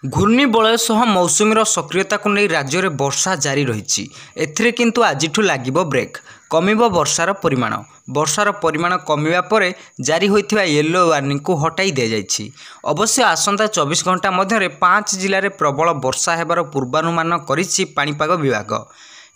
घूर्णिबलय सह मौसुमीर सक्रियता को नहीं राज्य में वर्षा जारी रही। एथिरे किंतु आजिठू लागिबो ब्रेक। कमिबो वर्षार परिमाण कमिबा परे जारी होइथिबा येलो वार्निंग को हटाई दिया जाइछि। अवश्य आसंता 24 घंटा मध्य 5 जिले में प्रबल वर्षा हेबार पूर्वानुमान करिछि पाणीपाग विभाग।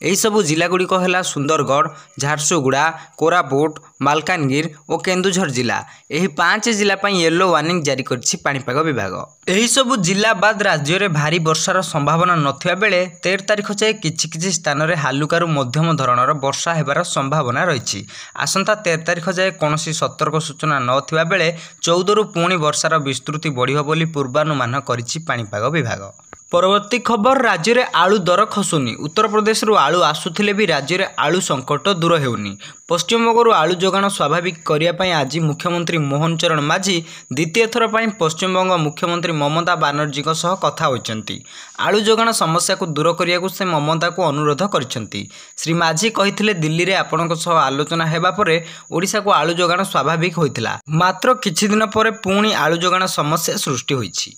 एही सबु जिलागुड़िक है सुंदरगढ़, झारसुगुड़ा, कोरापुट, मालकानगिरी और केन्दुझर जिला। एही 5 जिला पर येलो वार्निंग जारी करिछि पाणीपाग विभाग। एही सबु जिला बाद राज्य में भारी वर्षार संभावना नथिबा बेले 13 तारिख जाए किछि स्थान में हालुकारु मध्यम धरणर वर्षा हेबार संभावना रही। आसंता 13 तारिख जाए कौनसी सतर्क सूचना नथिबा बेले 14 रु पुणी वर्षार विस्तृति बढ़िबो बोली पूर्वानुमान करिछि पाणीपाग विभाग। परवर्ती खबर, राज्य में आलू दर खसुनी। उत्तर प्रदेश आलू आसुथिले भी राज्य में आलू संकट दूर हेउनी। पश्चिमबंग आलू जोगाण स्वाभाविक करने आज मुख्यमंत्री मोहन चरण माझी द्वितीय थर पर पश्चिमबंग मुख्यमंत्री ममता बानर्जी सह कथा होइचंती। आलू जोगाण समस्या को दूर करने को से ममता को अनुरोध करिसेंती। श्री माझी कहिथिले दिल्ली रे आपणक सह आलोचना हेबा परे ओडिशा को आलू जोगाण स्वाभाविक होइतिला, मात्र किछि दिन परे पुणी आलू जोगाण समस्या सृष्टि होइछि।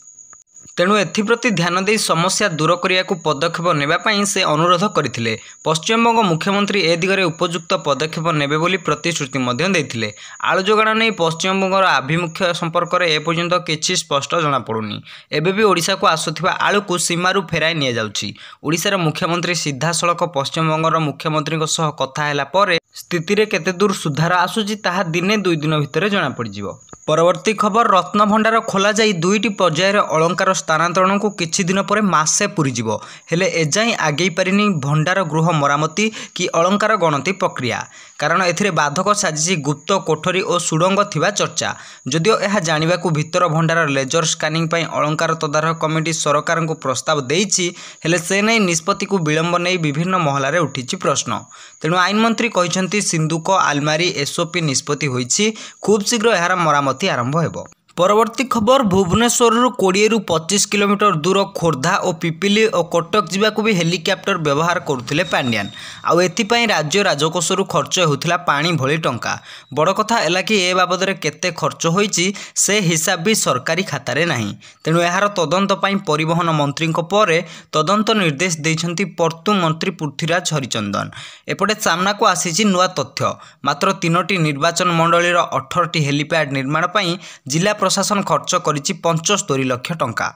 तेणु एथिप्रति ध्यान दे समस्या दूर करने को पदक्षेप नेबापी से अनुरोध करते। पश्चिमबंग मुख्यमंत्री ए दिगरे उपयुक्त पदक्षेप नेबे बोली प्रतिश्रुति देइथिले। आलू जोगाण नहीं पश्चिमबंगर आभिमुख्य संपर्क में एपर्यंत किछि स्पष्ट जना पड़ुनी। एबे भी ओडिशा को आसुथिबा आलू को सीमारू फेराई निया जाउछि। ओडिशार मुख्यमंत्री सीधासलख पश्चिमबंगर मुख्यमंत्री सह कथा हैला परे स्थिति रे केते दूर सुधार आसुछि ताहा दिने 2 दिन भितर जना पड़िजिवो। परवर्ती खबर, रत्न भंडार खोल जाई 2टी पर्यायर अलंकार स्थानांतरण को किछि दिन पर मासे पूरीजिवो, हेले एजाई आगेई पारिनी भंडार गृह मरामती कि अलंकार गणति प्रक्रिया। कारण एथिरे बाधक साजिछि गुप्त कोठरी और सुडंग थिबा चर्चा। जदिओ यह जानिबा को भीतर भंडार लेजर स्कानिंग पई अलंकार तदारख कमिटी सरकार को प्रस्ताव देइछि, हेले से नै निष्पत्ति को विलंब नै विभिन्न महलारे उठिछि प्रश्न। तेणु आईन मंत्री कहिसेंती सिंधुक आलमारी एसओपी निष्पत्ति होइछि, खूब शीघ्र यार मरामती आरंभ हेबो। परवर्ती खबर, भुवनेश्वर 20 रु 25 किलोमीटर दूर खोर्धा और पिपिली और कटक जावाक भी हेलिकप्टर व्यवहार करुथिले पांड्यान। आउ एथिपाई राज्य राजकोषरु खर्च होउथिला पानी भली टंका। बड़ कथा एला कि ए बाबदरे केते खर्च होईची से हिसाब भी सरकारी खातारे नाही। तेणु एहार तदंत पई परिवहन मंत्री परे तदंत निर्देश दैछंती पर्तु मंत्री पृथ्वीराज हरिचंदन। एपटे सामना को आसीची नुआ तथ्य, मात्र 3टी निर्वाचन मंडलीर 18टी हेलीपैड निर्माण पई जिला प्रशासन खर्च करिछि 75 लाख टंका।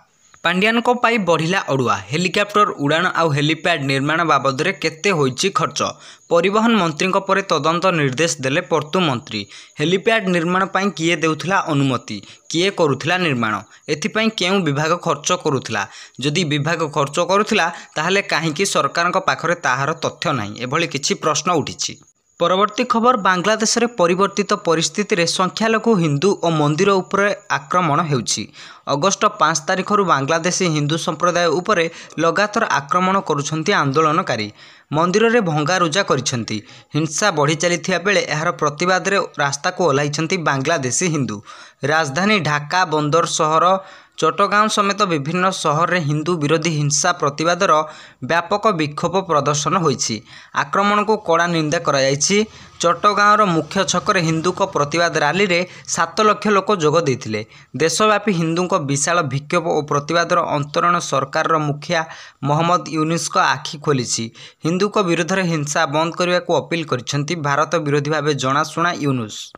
पांड्यान को पाई बढ़िला अड़ुआ। हेलिकप्टर उड़ाण आउ हेलीपैड निर्माण बाबद रे केते होईछि खर्च। परिवहन मंत्री परे तदंत निर्देश देले पर्तु मंत्री। हेलीपैड निर्माण पाई किए देउथिला अनुमति, किए करुथिला निर्माण, एथिपाई केउ विभाग खर्च करुथिला। जदि विभाग खर्च करुथिला ताहाले काहेकि सरकारक पाखरे ताहार तथ्य नाही, एभली किछि प्रश्न उठिछि। परवर्ती खबर, बांग्लादेश रे परिवर्तित परिस्थिति रे संख्यालघु हिंदू और मंदिर उपरे आक्रमण हेउछि। अगस्ट 5 तारिख रु बांग्लादेशी हिंदू संप्रदाय उपरे लगातार आक्रमण करुछंती आंदोलनकारी। मंदिर रे भंगारुजा करिछंती। हिंसा बढ़ी चलिथिया बेले एहार प्रतिवाद रे रास्ता को ओह्लाइछंती बांग्लादेशी हिंदू। राजधानी ढाका, बंदर सहर, चट्टगांव समेत विभिन्न सहर में हिंदू विरोधी हिंसा प्रतिवादर व्यापक विक्षोभ प्रदर्शन होइछि। आक्रमण को कड़ा निंदा कराଯାଇଛି। चट्टगांवर मुख्य छकरे हिंदू को प्रतिवाद रैली रे 7 लाख लोक जोग देथिले। देशव्यापी हिंदू को विशाल विक्षोभ और प्रतिवादर अंतरण सरकार मुखिया मोहम्मद यूनुस को आखि खोलिछि। हिंदू को विरोध में हिंसा बंद करने को अपील करिसेंती भारत विरोधी भाव जनाशुना यूनुस।